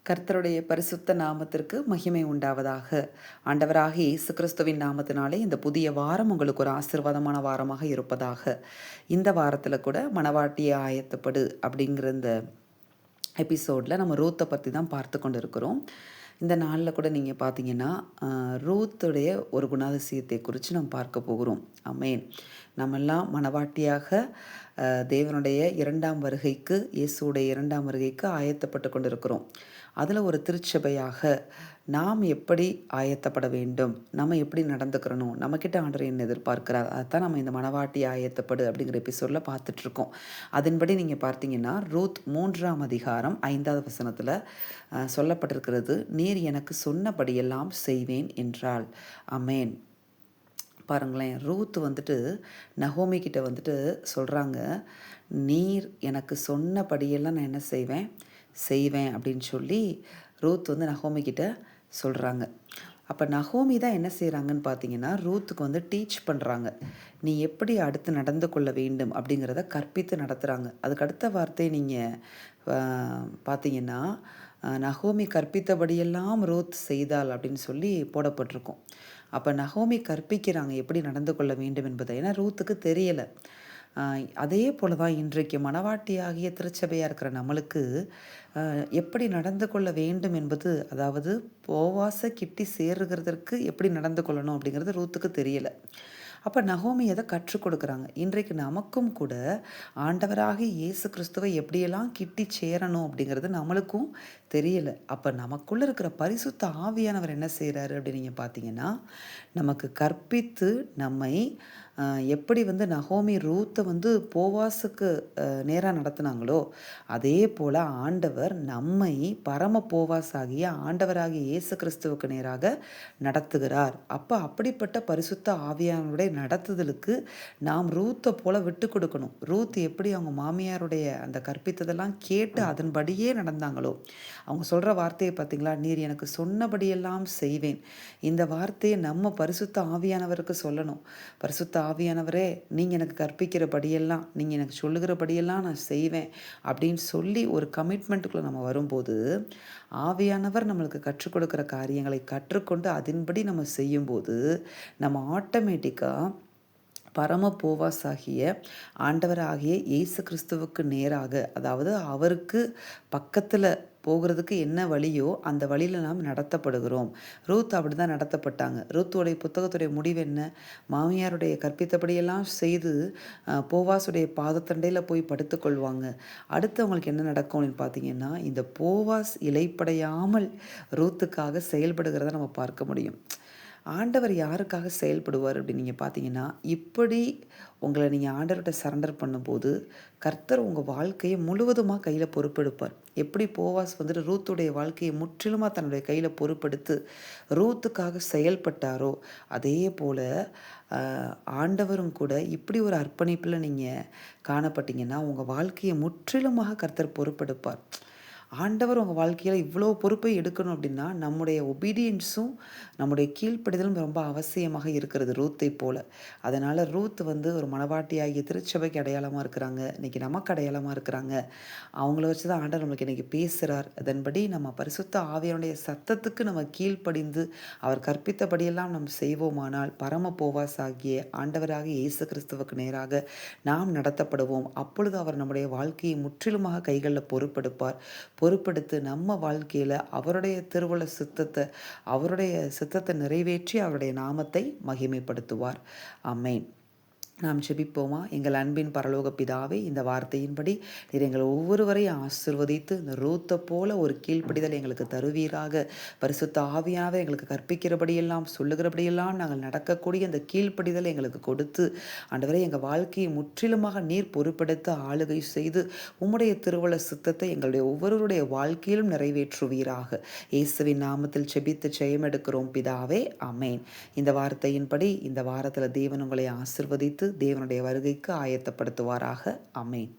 கர்த்தருடைய பரிசுத்த நாமத்திற்கு மகிமை உண்டாவதாக. ஆண்டவராகிய இயேசு கிறிஸ்துவின் நாமத்தினாலே இந்த புதிய வாரம் உங்களுக்கு ஒரு ஆசீர்வாதமான வாரமாக இருப்பதாக. இந்த வாரத்தில் கூட மணவாட்டியை ஆயத்தப்படு அப்படிங்கிற இந்த எபிசோடில் நம்ம ரூத்தை பற்றி தான் பார்த்து கொண்டு இருக்கிறோம். இந்த நாளில் கூட நீங்கள் பார்த்தீங்கன்னா ரூத்துடைய ஒரு குணாதிசயத்தை குறித்து நம்ம பார்க்க போகிறோம். ஆமென். நம்மெல்லாம் மணவாட்டியாக தேவனுடைய இரண்டாம் வருகைக்கு, இயேசுடைய இரண்டாம் வருகைக்கு ஆயத்தப்பட்டு கொண்டிருக்கிறோம். அதில் ஒரு திருச்சபையாக நாம் எப்படி ஆயத்தப்பட வேண்டும், நம்ம எப்படி நடந்துக்கிறணும், நம்மக்கிட்ட ஆண்டவர் என்ன எதிர்பார்க்கிறார், அதைத்தான் நம்ம இந்த மணவாட்டி ஆயத்தப்படு அப்படிங்கிற எபிசோடில் பார்த்துட்ருக்கோம். அதன்படி நீங்கள் பார்த்தீங்கன்னா ரூத் 3ஆம் அதிகாரம் 5வது வசனத்தில் சொல்லப்பட்டிருக்கிறது, நீர் எனக்கு சொன்னபடியெல்லாம் செய்வேன் என்றாள். ஆமென். பாருங்களேன், ரூத் வந்துட்டு நகோமி கிட்ட வந்துட்டு சொல்கிறாங்க, நீர் எனக்கு சொன்னபடியெல்லாம் நான் என்ன செய்வேன் அப்படின்னு சொல்லி ரூத் வந்து நகோமி கிட்ட சொல்கிறாங்க. அப்போ நகோமி தான் என்ன செய்கிறாங்கன்னு பார்த்தீங்கன்னா ரூத்துக்கு வந்து டீச் பண்ணுறாங்க, நீ எப்படி அடுத்து நடந்து கொள்ள வேண்டும் அப்படிங்கிறத கற்பித்து நடத்துகிறாங்க. அதுக்கு அடுத்த வார்த்தை நீங்கள் பார்த்தீங்கன்னா நகோமி கற்பித்தபடியெல்லாம் ரூத் செய்தாள் அப்படின்னு சொல்லி போடப்பட்டிருக்கும். அப்போ நகோமி கற்பிக்கிறாங்க எப்படி நடந்து கொள்ள வேண்டும் என்பதை, ஏன்னா ரூத்துக்கு தெரியலை. அதே போல தான் இன்றைக்கு மணவாட்டியாகிய திருச்சபையாக இருக்கிற நம்மளுக்கு எப்படி நடந்து கொள்ள வேண்டும் என்பது, அதாவது போவாச கிட்டி சேருகிறதற்கு எப்படி நடந்து கொள்ளணும் அப்படிங்கிறது ரூத்துக்கு தெரியலை. அப்போ நகோமி அதை கற்றுக் கொடுக்குறாங்க. இன்றைக்கு நமக்கும் கூட ஆண்டவராக இயேசு கிறிஸ்துவை எப்படியெல்லாம் கிட்டி சேரணும் அப்படிங்கிறது நம்மளுக்கும் தெரியலை. அப்போ நமக்குள்ளே இருக்கிற பரிசுத்த ஆவியானவர் என்ன செய்கிறாரு அப்படின்னு நீங்கள் பார்த்தீங்கன்னா, நமக்கு கற்பித்து நம்மை எப்படி வந்து நகோமி ரூத்தை வந்து போவாசுக்கு நேராக நடத்தினாங்களோ அதே போல் ஆண்டவர் நம்மை பரம போவாசாகிய ஆண்டவராகிய இயேசு கிறிஸ்துவுக்கு நேராக நடத்துகிறார். அப்போ அப்படிப்பட்ட பரிசுத்த ஆவியானுடைய நடத்துதலுக்கு நாம் ரூத்தை போல விட்டு கொடுக்கணும். ரூத் எப்படி அவங்க மாமியாருடைய அந்த கற்பித்ததெல்லாம் கேட்டு அதன்படியே நடந்தாங்களோ, அவங்க சொல்கிற வார்த்தையை பார்த்தீங்களா, நீர் எனக்கு சொன்னபடியெல்லாம் செய்வேன். இந்த வார்த்தையை நம்ம பரிசுத்த ஆவியானவருக்கு சொல்லணும். பரிசுத்த ஆவியானவரே, நீங்கள் எனக்கு கற்பிக்கிறபடியெல்லாம், நீங்கள் எனக்கு சொல்லுகிறபடியெல்லாம் நான் செய்வேன் அப்படின்னு சொல்லி ஒரு கமிட்மெண்ட்டுக்குள்ளே நம்ம வரும்போது ஆவியானவர் நம்மளுக்கு கற்றுக் கொடுக்குற காரியங்களை கற்றுக்கொண்டு அதன்படி நம்ம செய்யும்போது நம்ம ஆட்டோமேட்டிக்காக பரம போவாசாகிய ஆண்டவராகிய இயேசு கிறிஸ்துவுக்கு நேராக, அதாவது அவருக்கு பக்கத்தில் போகிறதுக்கு என்ன வழியோ அந்த வழியில் நாம் நடத்தப்படுகிறோம். ரூத் அப்படி தான் நடத்தப்பட்டாங்க. ரூத்துடைய புத்தகத்துடைய முடிவு என்ன, மாமியாருடைய கற்பித்தபடியெல்லாம் செய்து போவாசுடைய பாதத்தண்டையில் போய் படுத்துக்கொள்வாங்க. அடுத்து அவங்களுக்கு என்ன நடக்கும் அப்படின்னு பார்த்தீங்கன்னா, இந்த போவாஸ் இலைப்படையாமல் ரூத்துக்காக செயல்படுகிறத நம்ம பார்க்க முடியும். ஆண்டவர் யாருக்காக செயல்படுவார் அப்படின்னு நீங்கள் பார்த்தீங்கன்னா, இப்படி உங்களை நீங்கள் ஆண்டவர்கிட்ட சரண்டர் பண்ணும்போது கர்த்தர் உங்கள் வாழ்க்கையை முழுவதுமாக கையில் பொறுப்பெடுப்பார். எப்படி போவாஸ் வந்துட்டு ரூத்துடைய வாழ்க்கையை முற்றிலுமாக தன்னுடைய கையில் பொறுப்பெடுத்து ரூத்துக்காக செயல்பட்டாரோ அதே போல் ஆண்டவரும் கூட இப்படி ஒரு அர்ப்பணிப்பில் நீங்கள் காணப்பட்டீங்கன்னா உங்கள் வாழ்க்கையை முற்றிலுமாக கர்த்தர் பொறுப்பெடுப்பார். ஆண்டவர் உங்கள் வாழ்க்கையில் இவ்வளோ பொறுப்பை எடுக்கணும் அப்படின்னா நம்முடைய ஒபீடியன்ஸும் நம்முடைய கீழ்ப்படிதலும் ரொம்ப அவசியமாக இருக்கிறது ரூத்தை போல். அதனால் ரூத் வந்து ஒரு மணவாட்டியாகிய திருச்சபைக்கு அடையாளமாக இருக்கிறாங்க, இன்றைக்கி நமக்கு அடையாளமாக இருக்கிறாங்க. அவங்கள வச்சு தான் ஆண்டவர் நம்மளுக்கு இன்றைக்கி பேசுகிறார். அதன்படி நம்ம பரிசுத்த ஆவியனுடைய சத்தத்துக்கு நம்ம கீழ்ப்படிந்து அவர் கற்பித்தபடியெல்லாம் நம்ம செய்வோமானால் பரம போவாசாகிய ஆண்டவராகிய இயேசு கிறிஸ்துவுக்கு நேராக நாம் நடத்தப்படுவோம். அப்பொழுது அவர் நம்முடைய வாழ்க்கையை முற்றிலுமாக கைகளில் பொறுப்பெடுத்து நம்ம வாழ்க்கையில் அவருடைய திருவுள அவருடைய சித்தத்தை நிறைவேற்றி அவருடைய நாமத்தை மகிமைப்படுத்துவார். ஆமென். நாம் ஜெபிப்போமா? எங்கள் அன்பின் பரலோக பிதாவே, இந்த வார்த்தையின்படி நீர் எங்கள் ஒவ்வொருவரையும் ஆசிர்வதித்து இந்த ரூத்தை போல ஒரு கீழ்ப்படிதல் எங்களுக்கு தருவீராக. பரிசுத்த ஆவியானவர் எங்களுக்கு கற்பிக்கிறபடியெல்லாம் சொல்லுகிறபடியெல்லாம் நாங்கள் நடக்கக்கூடிய அந்த கீழ்ப்படிதலை எங்களுக்கு கொடுத்து ஆண்டவரே எங்கள் வாழ்க்கையை முற்றிலுமாக நீர் பொறுப்பெடுத்து ஆளுகை செய்து உம்முடைய திருவுள சித்தத்தை எங்களுடைய ஒவ்வொருவருடைய வாழ்க்கையிலும் நிறைவேற்றுவீராக. இயேசுவின் நாமத்தில் ஜெபித்து ஜெயம் எடுக்கிறோம் பிதாவே. ஆமென். இந்த வார்த்தையின்படி இந்த வாரத்தில் தேவன் உங்களை ஆசிர்வதித்து தேவனுடைய வருகைக்கு ஆயத்தப்படுத்துவாராக. ஆமென்.